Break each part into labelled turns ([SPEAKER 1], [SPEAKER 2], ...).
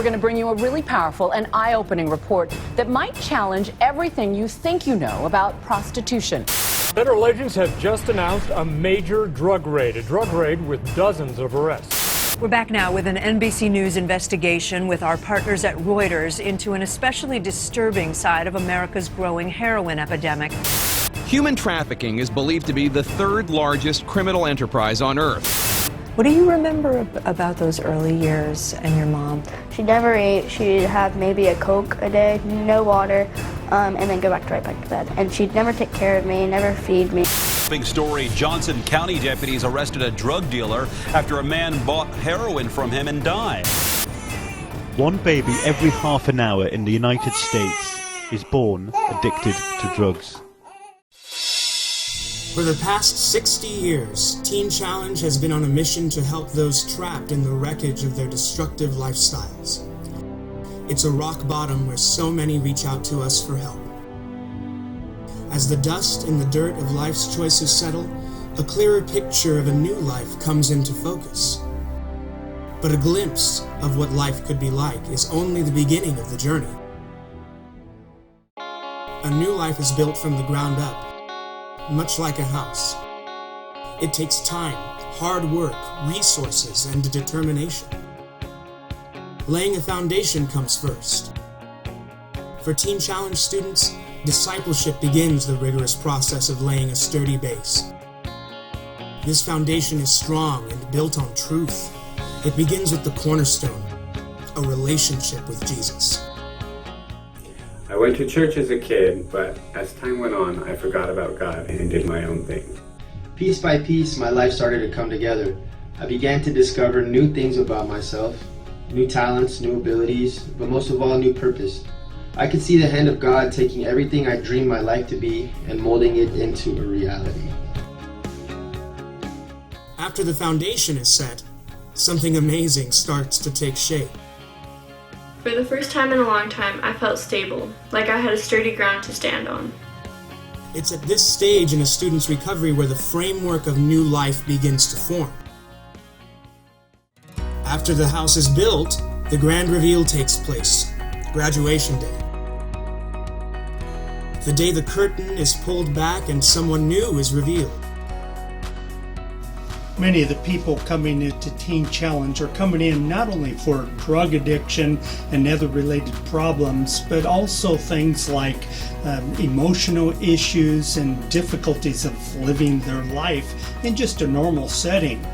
[SPEAKER 1] going to bring you a really powerful and eye-opening report that might challenge everything you think you know about prostitution.
[SPEAKER 2] Federal agents have just announced a major drug raid with dozens of arrests.
[SPEAKER 3] We're back now with an NBC News investigation with our partners at Reuters into an especially disturbing side of America's growing heroin epidemic.
[SPEAKER 4] Human trafficking is believed to be the third largest criminal enterprise on Earth.
[SPEAKER 3] What do you remember about those early years and your mom?
[SPEAKER 5] She never ate. She'd have maybe a Coke a day, no water, and then go right back to bed. And she'd never take care of me, never feed me.
[SPEAKER 6] Big story, Johnson County deputies arrested a drug dealer after a man bought heroin from him and died.
[SPEAKER 7] One baby every half an hour in the United States is born addicted to drugs.
[SPEAKER 8] For the past 60 years, Teen Challenge has been on a mission to help those trapped in the wreckage of their destructive lifestyles. It's a rock bottom where so many reach out to us for help. As the dust and the dirt of life's choices settle, a clearer picture of a new life comes into focus. But a glimpse of what life could be like is only the beginning of the journey. A new life is built from the ground up. Much like a house. It takes time, hard work, resources, and determination. Laying a foundation comes first. For Teen Challenge students, discipleship begins the rigorous process of laying a sturdy base. This foundation is strong and built on truth. It begins with the cornerstone, a relationship with Jesus.
[SPEAKER 9] I went to church as a kid, but as time went on, I forgot about God and did my own thing.
[SPEAKER 10] Piece by piece, my life started to come together. I began to discover new things about myself, new talents, new abilities, but most of all, a new purpose. I could see the hand of God taking everything I dreamed my life to be and molding it into a reality.
[SPEAKER 8] After the foundation is set, something amazing starts to take shape.
[SPEAKER 11] For the first time in a long time, I felt stable, like I had a sturdy ground to stand on.
[SPEAKER 8] It's at this stage in a student's recovery where the framework of new life begins to form. After the house is built, the grand reveal takes place, graduation day. The day the curtain is pulled back and someone new is revealed.
[SPEAKER 12] Many of the people coming into Teen Challenge are coming in not only for drug addiction and other related problems, but also things like emotional issues and difficulties of living their life in just a normal setting.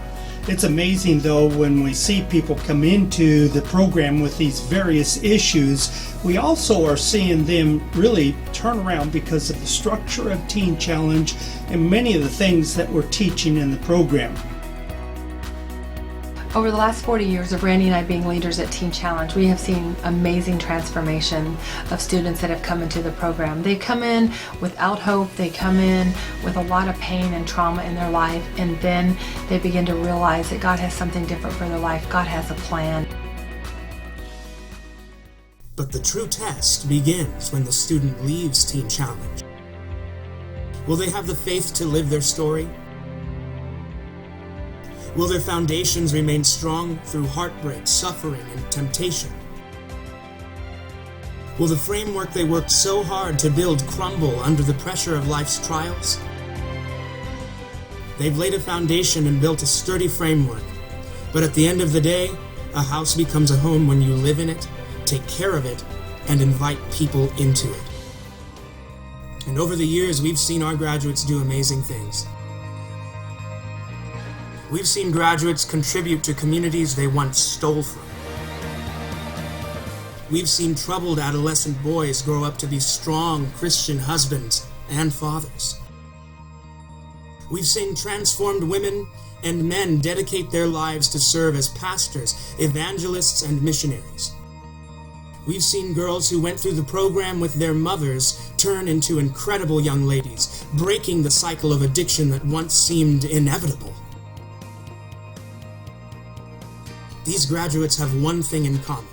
[SPEAKER 12] It's amazing though when we see people come into the program with these various issues, we also are seeing them really turn around because of the structure of Teen Challenge and many of the things that we're teaching in the program.
[SPEAKER 13] Over the last 40 years of Randy and I being leaders at Teen Challenge, we have seen amazing transformation of students that have come into the program. They come in without hope, they come in with a lot of pain and trauma in their life, and then they begin to realize that God has something different for their life. God has a plan.
[SPEAKER 8] But the true test begins when the student leaves Teen Challenge. Will they have the faith to live their story? Will their foundations remain strong through heartbreak, suffering, and temptation? Will the framework they worked so hard to build crumble under the pressure of life's trials? They've laid a foundation and built a sturdy framework, but at the end of the day, a house becomes a home when you live in it, take care of it, and invite people into it. And over the years, we've seen our graduates do amazing things. We've seen graduates contribute to communities they once stole from. We've seen troubled adolescent boys grow up to be strong Christian husbands and fathers. We've seen transformed women and men dedicate their lives to serve as pastors, evangelists, and missionaries. We've seen girls who went through the program with their mothers turn into incredible young ladies, breaking the cycle of addiction that once seemed inevitable. These graduates have one thing in common.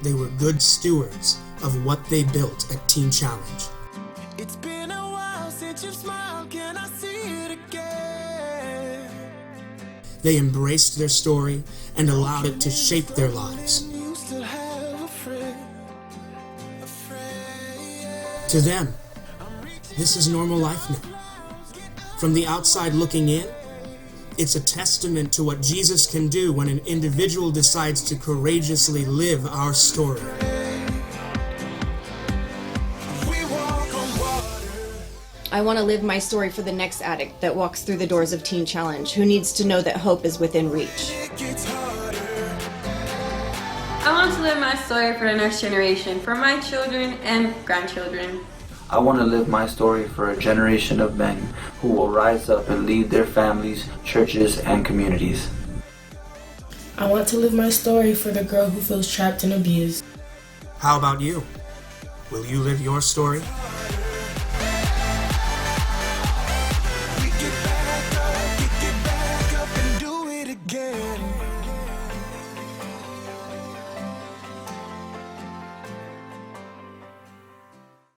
[SPEAKER 8] They were good stewards of what they built at Teen Challenge.
[SPEAKER 14] It's been a while since you smiled, can I see it again?
[SPEAKER 8] They embraced their story and allowed it to shape their lives.
[SPEAKER 14] You still
[SPEAKER 8] To them, this is normal life now. From the outside looking in, it's a testament to what Jesus can do when an individual decides to courageously live our story.
[SPEAKER 15] I want to live my story for the next addict that walks through the doors of Teen Challenge, who needs to know that hope is within reach.
[SPEAKER 11] I want to live my story for the next generation, for my children and grandchildren.
[SPEAKER 16] I want to live my story for a generation of men who will rise up and lead their families, churches, and communities.
[SPEAKER 17] I want to live my story for the girl who feels trapped and abused.
[SPEAKER 8] How about you? Will you live your story?